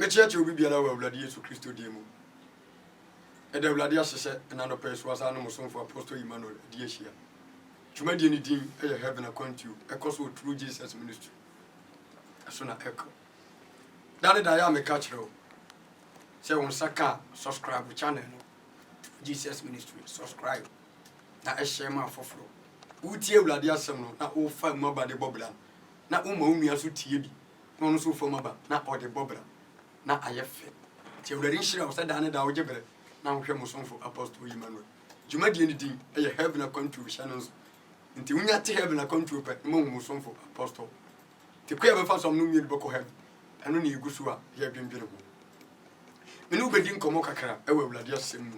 me church will be allowed bloody Yesu Christo demo. And the Vladia says, another person was animal for Apostle Emmanuel, dear Shia. To make anything, I have an account to a cost through Jesus ministry. As soon as echo. That is I am a catcher. Say on Saka, subscribe to channel. Jesus ministry, subscribe. Now I share my for flow. Utie Vladia Samuel, not all 5 more by the Boblan. Not Umia Suti, no so for Maba, not all the Bobla. Now I have fit. Till the issue of Sadana Dawjebe. Now we have for Apostle Emmanuel. You might do anything, I have a country with channels. Until we have to have a country, but no for Apostle. To queer for some new book of heaven, and only Gusua, he have been beautiful. Nobody didn't come Okakara, I will just sing.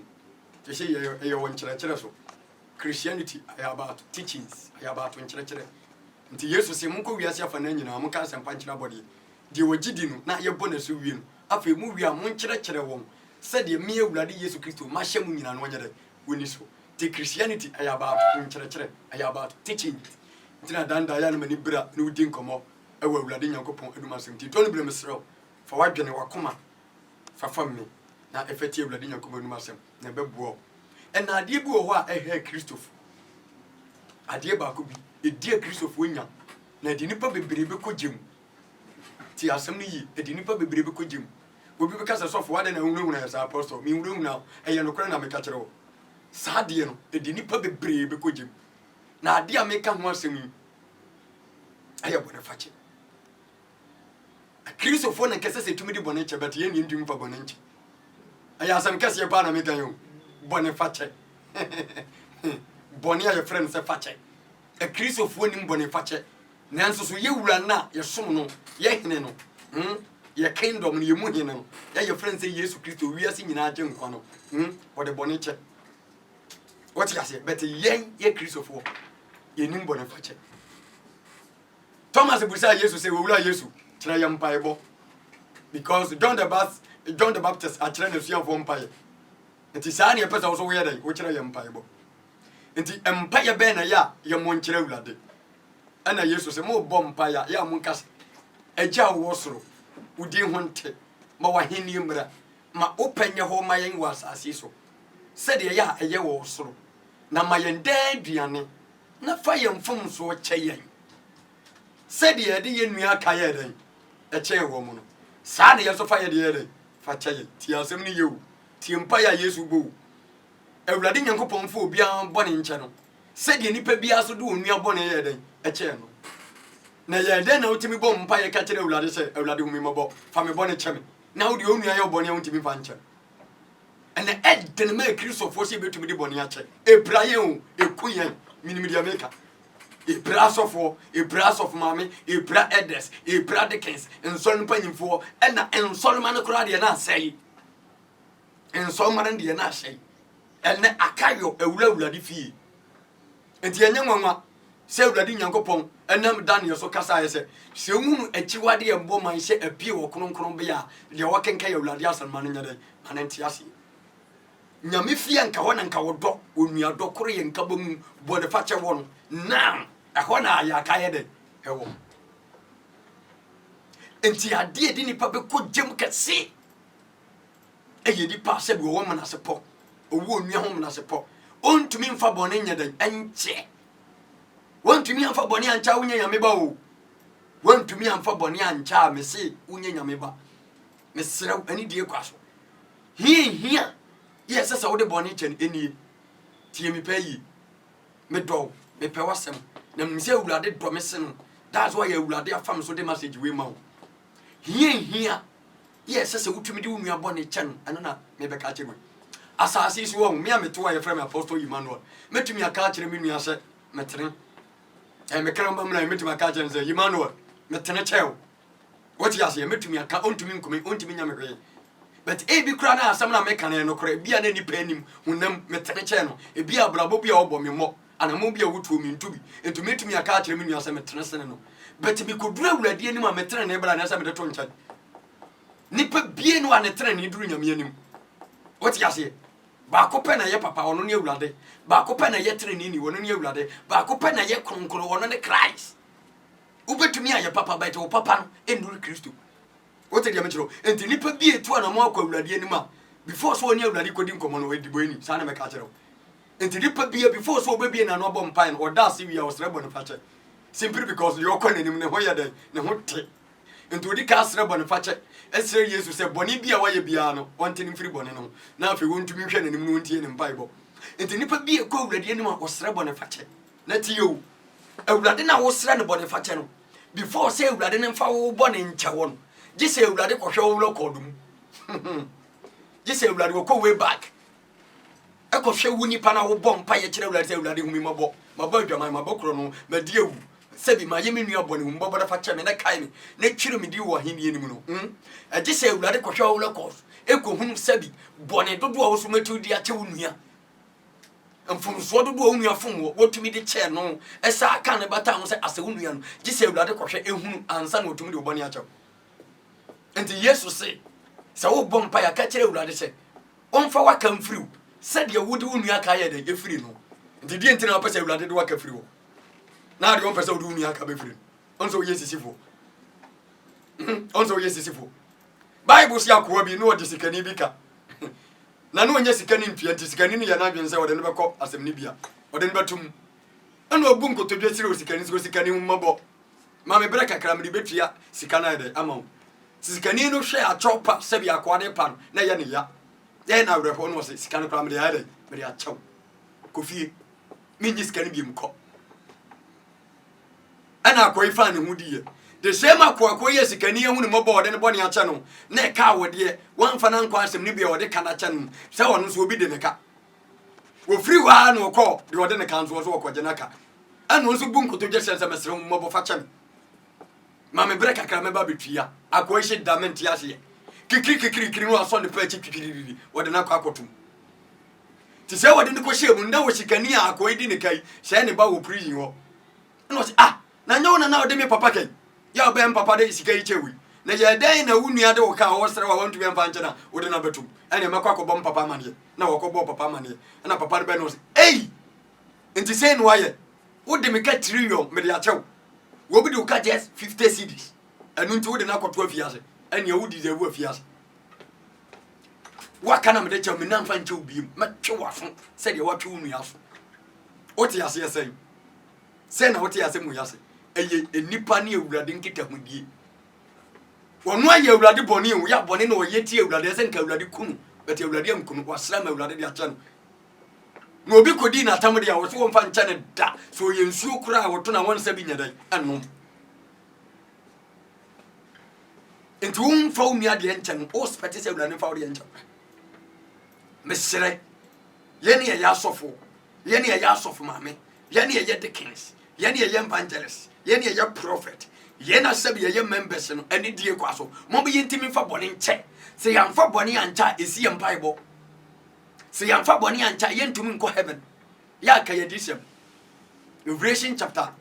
They say, I want to Christianity, I about teachings, I about when church. Until years to say, Munko, we are self and engine, Amokas and Panchina body. They were Jidin, not your bonus who win. After movie, I'm one church. Said the mere bloody Yesu Christo, Mashamun and one year, Winiso. The Christianity I about in church, I about teaching. Tina Dan Diana Manibra, no didn't come up. I will bloody Yankopon and Masim. Don't blame us for what Jenny Wakoma for family. Now, if I tell bloody Yankopon Massim, never bore. And I did go what I heard Christophe. I dear Bakubi, a dear Christophe Winya. Now, the nipper be brave Jim. Tia Samni, a dinner be brave Jim. Will be because I saw what I know as apostle, me room now, and you're no crown of a catcher. Sadian, a dinner be brave because Jim. Now, dear, make come once in me. I have one of fetch. A Christopher and Cassis to me the bonnet, but the Indian dream for bonnet. I have some Cassia Panamita, Boniface. Bonia, your friends, a fatche. A Christopher winning Boniface. Nancy, you run now, your son, Yanino. Your kingdom, you moon, your friends say yes to Christo, we are singing our young corner. Or the bonnet. What you say, better yang, ye Christopher. You name Boniface. Thomas Busa used to say, we will use you, Triumph Bible. Because John the Baptist are trying to see a vampire. It is only a person also where they, which I am Bible. And the Empire Banner, ya, your Moncherula. And I used to say, more bompire, ya Munkas. A jar was through. We didn't want it. Mawahinium, ma open your home, my young was as he so. Said ya, a year was through. Now my dead Diane, not fire and foam so chain. Said the idea in me a kayade, a chairwoman. Sadly, also fire the other. Fatay, Tiasem you, Timpire Yesu boo. A Radin Yankopon for beyond Bonnie channel. Said the nipper be also doing me a bonnet a channel. Now, then out to me bomb pie catcher of Ladis, a Ladumimo, from a bonnet channel. Now the only I bonnet to be vancher. And the egg didn't make Christopher possible to be the boniache. A Brian, a queen, Minimedia maker. A brass of war, a brass of mammy, a bra Eddes, a bra Dickens, and Solomon penny for, and Solomon Crowdy and I say. And Solomon the and I say. And then Akayo, a low bloody fee. And the young one, say bloody Yankopon, and I'm Daniel so Cassa said, so a chiwadi and bomb, I say a pew or Colombia, the walking Kayo Ladias and Manana, Manantiasi. Nyamifi and Kawan and Kawodo, when we are Dokori and Kabum, Boniface one. Now, a hona ya kayede, hewo. Enti a dear dini public could Jim can see. A yedi pass a woman as a pop, a woman woman as a pop. On to me for Bonia than Enche. One to me for Bonia and Chawunya Yamibo. One to me and for Bonia and Cha, Messi, Unya Yamiba. Miss any dear question. Here. Yes, that's all the bonnet and any TMI pay. Me dog, me pewasem. Nam say we are dead promising. That's why you are there from so the message we mount. Here. Yes, that's what me do me a bonnet chan, and not maybe catch him. As I see you, me and me to a friend Apostle Emmanuel. Met me a catch me, I said, Metrin. And me come I met my catch and say, Emmanuel, Metanachel. What you say, met me a cat on to me coming on to me. But a be crana, some American no cray, be an any penny, who them metanachano, a be a blabobia or bomb more, and a mobile would to me to be, and to meet me a catch me as a metanaceno. But if you could drill ready any more metan neighbor and as I'm the tongue. Nipper being one a train during a medium. What you say? Bacopena ye papa on your bloody, Bacopena yet train in you on your bloody, Bacopena yet conquer on the Christ. Uber to me, your papa by to papa, and Christo. What a diametro, and the nipper be a two and a more quality anima. Before so near Ladi couldn't come on with the brain, son of a catcher. And the nipper be before so baby and an album pine or does see we are Bonifactor. Simply because you're calling him in the way day, no hotel. And to the castle Bonifactor, as Sir Jesus said, Bonibia, why you piano, wanting free bonino. Now if you want to be in the moon in Bible. And the nipper be a cold anima was Bonifactor. Not you. A Bladina was Sran Bonifactor. Before say Bladin foul born in Chawon. Just say Bladico show local. Just say Bladico go way back. I could show Winnie Pana who bomb pie children, say Bladi whom my boy, my bocrono, my dear. Sebi my yemi ni aboni umbo bada facha me na kai me na chiro me di wo hini enimu no e je se awurade kohwa wo lekos e ko hunu sebi bone dodo a wo so matu di ache wo nua amfum so dodo wo nua fom wo tumi di che no e sa aka ne bata ho se ase wo nua no je se awurade kohwa e hunu ansa na otumi di wo bone ache enti yesu se wo bompa ya ka kire awurade se onfa waka mfiriw se de wo di wo nua ka ye de e firi no enti di enti na pese awurade de waka firi wo na de on person do nua ka be free onso ye sisifo onso ye sisifo bible si akoa bi no ode sikani bi ka na no onye sikani mpia nti sikani ni ya na adwen se ode ne bekọ asem ni bia ode ne betum ana obu nkotodwe sire sikani mmabo ma me breka kra me betua sikana ede ama sikani no hwe achopa se bia akwade pa na ye ne ya ye na wrepo no se sikani kra me de ade me de achaw kofie minyi sikani bi mko ana akoy fa ne hudiye the same akoy yesikani ehunu mobo de ne bone acha no na ka wode wan fa na nkwa asem ne bia wode kana cha no se wono so obi de ne ka wo free wa na okọ de wode ne kan so okọ naka ana so bu nkoto je sense mesere mobo fa cha me ma me breka kra me ba betua akoy she dament ya se kikiri no aso ne pa chi kikiri wode na akọ akotum ti se wode ne ko shemu nda wo sikani akoy di ne kai se ne ba wo prison ho no se na nyo na ode me papa kai ya obe papa de sika yi chewi na ye den na wunua de wo ka wo sere wa wantu be mfa nche na ode na betum ene makwa ko bom papa mane na wo ko bo papa mane na papa de be no ei enti say no aye ode me ka trillion me de achew wo bi de ka just 50 cedis enu nti ode na akoto afiase ene ye wudi de wo afiase wa kana me de chew me na mfa nche obi me twe wafo se de wa twe wunua so o ti ase yesai se na o ti ase mu yase eye enipa ne ewurade nkita hodie wono aye ewurade boni wo ya boni na oye ti ewurade se nka ewurade kunu bet ewurade amkunu wasra ma ewurade de acha no na obi kodi na tam de a wo so won fa ncha ne da so ye nsuo kura a woto na won sa bi nyadai anom enti won fa umi ade ncha no o spete se ewurade fa wo de ncha mesere ye ne ya asofo ye ne ya asofo maame ye ne ya deacons ye ne ya evangelist ye ne ya prophet ye na sabi ye members no ani die kwaso mo be yintimi fa bone nche se ya mfa bone ancha esi ye mpaibo se ya mfa bone ancha ye ntumi nko heaven ya ka ye disem Revelation chapter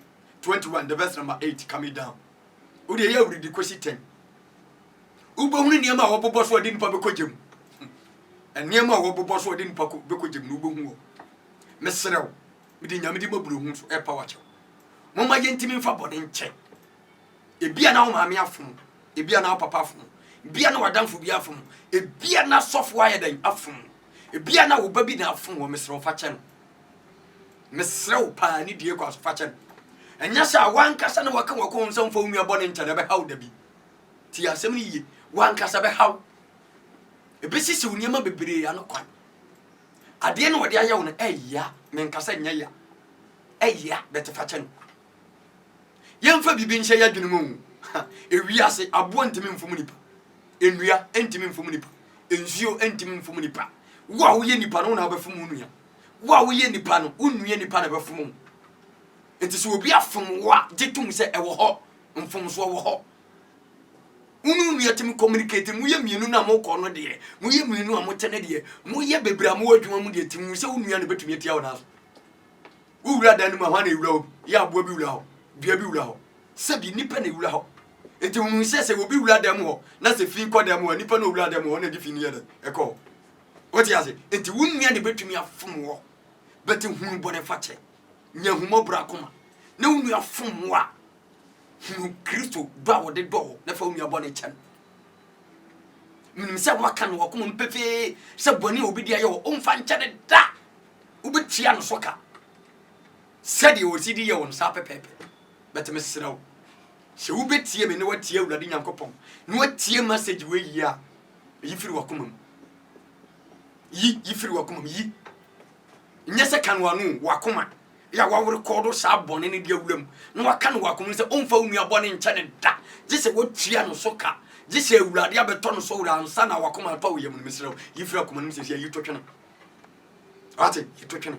21 the verse number 8 coming down odi ye awuri di kwesi 10 ubo hunu niam a wo bobo so odi nipa be kogem niam a wo bobo so odi nipa be kogem no ubo hu mesrew midi nyame di maburu hu so e power che mama yentimi mfa bone nche ebia na wo maame afum ebia na papa afum ebia na wadamfo bi afum ebia na sofo ayedan afum ebia na wo babi na afum wo mesrew fa che no mesrew pa ni die kwa so fa che no enya sha wankasa na waka wako nsa mfa umi abone nche na be haw da bi ti asem ni yi wankasa be haw ebesisi uniema bebre anokwan ade na wode ayaw no eya menkasa nya ya eya bete fa che no yemfa bibi nche ya dwene mu ewiase abo ntimi mfom nipa enua ntimi mfom nipa ensuo ntimi mfom nipa wa wo ye nipa no na abafom nua wa wo ye nipa no unua nipa na abafom enti so obi afom wa jetum se ewo ho mfom so wo ho unua timi communicate mu ye mienu na mo ko no de mu ye mienu a mo tene de mu ye bebra mo adwuma mu de timi se unua na betumi atia wo na so wura dan mu ha na ewura ya abo bi wura ho bia bi wura ho sabi nipa na wura ho enti unu se obi wura dem ho na se fi ko dem ho nipa na wura dem ho na di fi ni yede eko woti ase enti wunua de betumi afom ho beti hu bone fache nya humo bra koma na unua afom ho a hu Kristo do a wode do na fa unua bone chen minim se waka no wakoma mpefe se boni obi dia ye wo omfa nkyere da ubetia no soka sɛdeɛ wɔsidi yɛ wɔn saa pɛpɛpɛ bɛtɛ mesrɛ wo sɛ wobetie me ne watie awurade nyankopɔn ne watie message we yi a yi firi wakoma mu yi firi wakoma mu yi nyɛ sɛ kanwa no wakoma ya wa record saa bɔne ne dia wulam ne waka no wakoma sɛ ɔmfa wo nua bɔne nkyɛ ne da gye sɛ wotia no soka gye sɛ awurade abɛtɔ no so wura ansa na wakoma atɔ wo yɛ mu mesrɛ wo yi firi wakoma no sɛ yi totwene ate yi totwene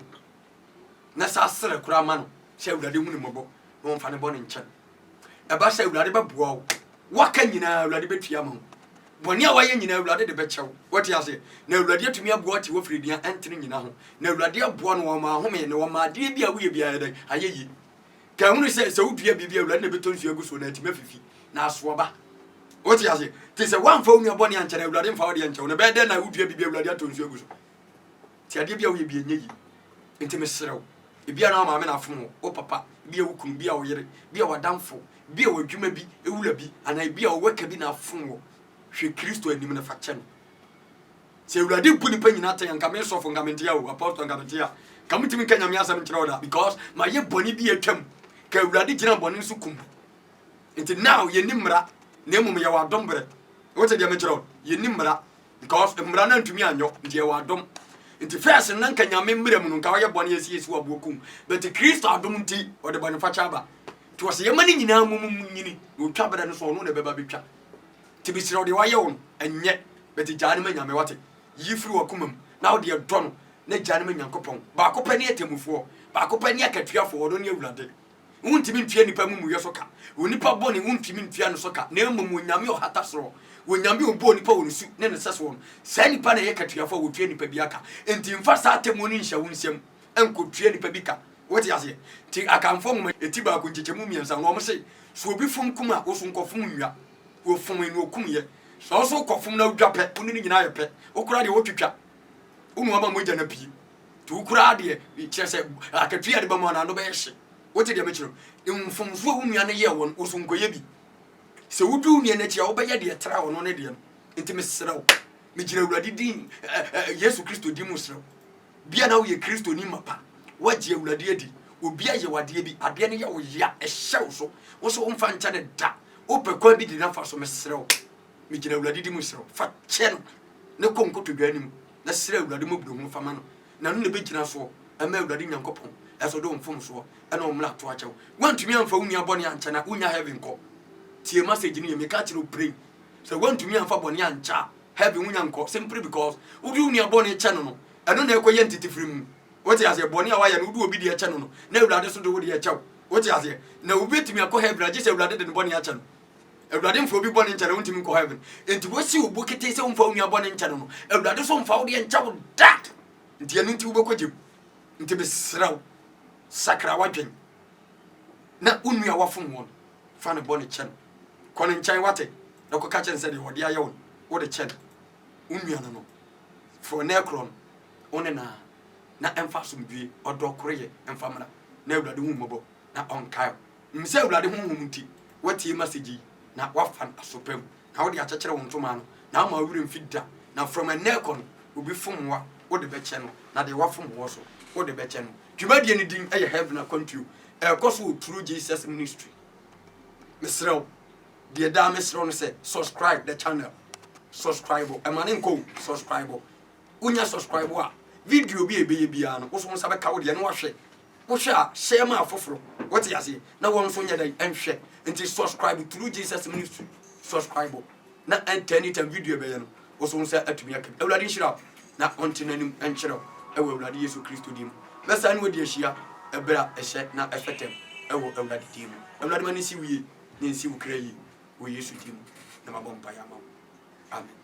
na sa sere kura ma no sɛ awurade hu ne mmɔbɔ na ɔmfa ne bɔne nkyɛn ɛba sɛ awurade bɛboa wo waka nyinaa awurade bɛtua ma wo bɔne a wayɛ nyinaa awurade de bɛkyɛw wɔte ase na awurade atumi aboa te wɔfiri dia ɛntene nyina ho na awurade aboa no wɔma ahome ne wɔma adeɛ bi a woyɛ biara dɛ ayɛ yi ka hunu sɛ wodua biribi awurade na bɛtɔ nsuo agu so na atumi afifi na asoɔba wɔte ase te sɛ woamfa wo nua bɔne ankyɛn awurade mfa wo deɛ nkyɛw na bɛyɛ dɛ na wodua biribi awurade atɔ nsuo agu so te adeɛ bi a woyɛ bi ɛnyɛ yi nti mesrɛ wo ebia na maame na afom wo papa bia wo kunu bia wo yere bia wadamfo bia wadwuma bi ewula bi ana bia wo waka bi na afom wo hwe Kristo anim na fa kyɛ no se awurade bu nipa nyina tan nka me sofo nka me ntia wo apostle nka me ntia ka mutimi ka nyame asɛm kyerɛ wo da because ma ye bɔne bi atwam ka awurade gyina bɔne nso kum nti now ye ni mmara na emum ye wadom bre wo te de me kyerɛ wo ye ni mmara because mmara na ntumi anyo nti ye wadom nti first na nka nyame mmerem no nka wo ye bɔne yesi wo abokum but Kristo adom nti wo de bɔne fa kyaba to se ye mani nyina mum nyini no twa bre no so no na beba betwa ti bi sire wo de waye wo enye but gyaane ma nyame wate yifiri wakumam na wo de dɔ no na gyaane ma nyankopɔn ba ko pɛ ne atemufo ba ko pɛ ne akatuafo wo no ne awurade wontimi ntue nipa mu muye so ka wo nipa bɔne wontimi ntua no so ka na emom nyame o hata soro wo nyame o bo nipa wo nsu ne ne sɛso no saa nipa na ye katuafo wo tue nipa bi aka enti mfa saa atemu no nhya wo nsɛm enko tue nipa bi ka wote ase ti akamfo mu eti ba ko nkyekemu miensa no mo se so obi fom kum a wo so nkɔfom nwia wo fom ni okum ye so so kɔfom na odwapɛ wo ne nyina yɛ pɛ wo kura de wo twitwa wo no ama mogya na pii tu kura de kyerɛ sɛ akatua de ba mu na no bɛyɛ hye wote de mɛkyerɛ mfomfo wo nua ne yɛ won wo so nkɔyɛ bi sɛ wudu nua na kyia wo bɛyɛ de tra wo no ne de no enti mesrɛ wo me gyina awurade din Yesu Kristo din mu srɛ bia na wo yɛ Kristo ni mapa wagye awurade adi obi ayɛ wade bi ade ne yɛ wo ya ɛhyɛ wo so wo so mfa nkyɛ ne da wo pɛkwa bi de na fa so mesrɛ wo me gyina awurade din mu srɛ wo fa kyɛ no ne konkoto dwa nim na srɛ awurade mu bro mu fama no na no ne bɛgyina so ama awurade nyankopɔn ɛso do mfom so ɛna omla to akyɛw wantumi amfa wo nua bɔne ankyɛ na wonya heaven kɔ tie message ni me ka kyerɛ pray sɛ wantumi amfa bɔne ankyɛ heaven wonya nkɔ simply because wo du nua bɔne kyɛ no no ɛno na ɛkɔyɛ ntitefiri mu wote ase bɔne a wayɛ no wo du obi de ɛkyɛ no no na awurade so do wo de ɛkyɛw wote ase na obi tumi akɔ heaven agye sɛ awurade de ne bɔne akyɛ no awurade mfa obi bɔne nkyɛ no wontumi nkɔ heaven enti wosi wo bokete sɛ womfa wo nua bɔne nkyɛ no no awurade so mfa wo de ɛnkyɛ wo da enti ɛno nti wo bɛkɔ gyem enti besrɛ wo sakra wadwen na unua wafom won fa ne bɔne kyɛ no kɔne nkyɛn wate na kɔka kyɛn sɛ de wɔde ayɛ won wo de kyɛ no unua no no for ne kron one na ɛmfa sombie ɔdɔ koreyɛ ɛmfa mra na awurade hu mmɔbɔ na ɔnkae msɛ awurade hu hu nti watie message na wafan asopam na wo de akyɛkyerɛ wo ntoma no na ama awure mfida na from a nekon obi fom wa wo de bɛkyɛ no na de wafom wo so wo de bɛkyɛ no dwumadie ne din ɛyɛ heaven a country ɛkɔ through Jesus ministry mesrɛ wo deɛ da mesrɛ no sɛ subscribe the channel subscribe ɛmane nko subscribe wonya subscribe a video bi ebeye bia no wo so nsa bɛka wo deɛ no wahwɛ wo hwɛ a share ma afoforo wote ase na wɔn so nya dɛ ɛnhwɛ nti subscribe through Jesus ministry subscribe na anytime video bɛyɛ no wo so nsa atumi aka awurade nhyira na ɔnte nanim ɛnkyerɛ ɛwɔ awurade Yesu Kristo dim bɛsa ne wodi ahyia ɛbra ɛhyɛ na ɛfɛtɛm ɛwɔ awurade dim awurade ma ne si wie ne nsi wo kra yi wɔ Yesu dim na mabɔ mpa ya ma amen.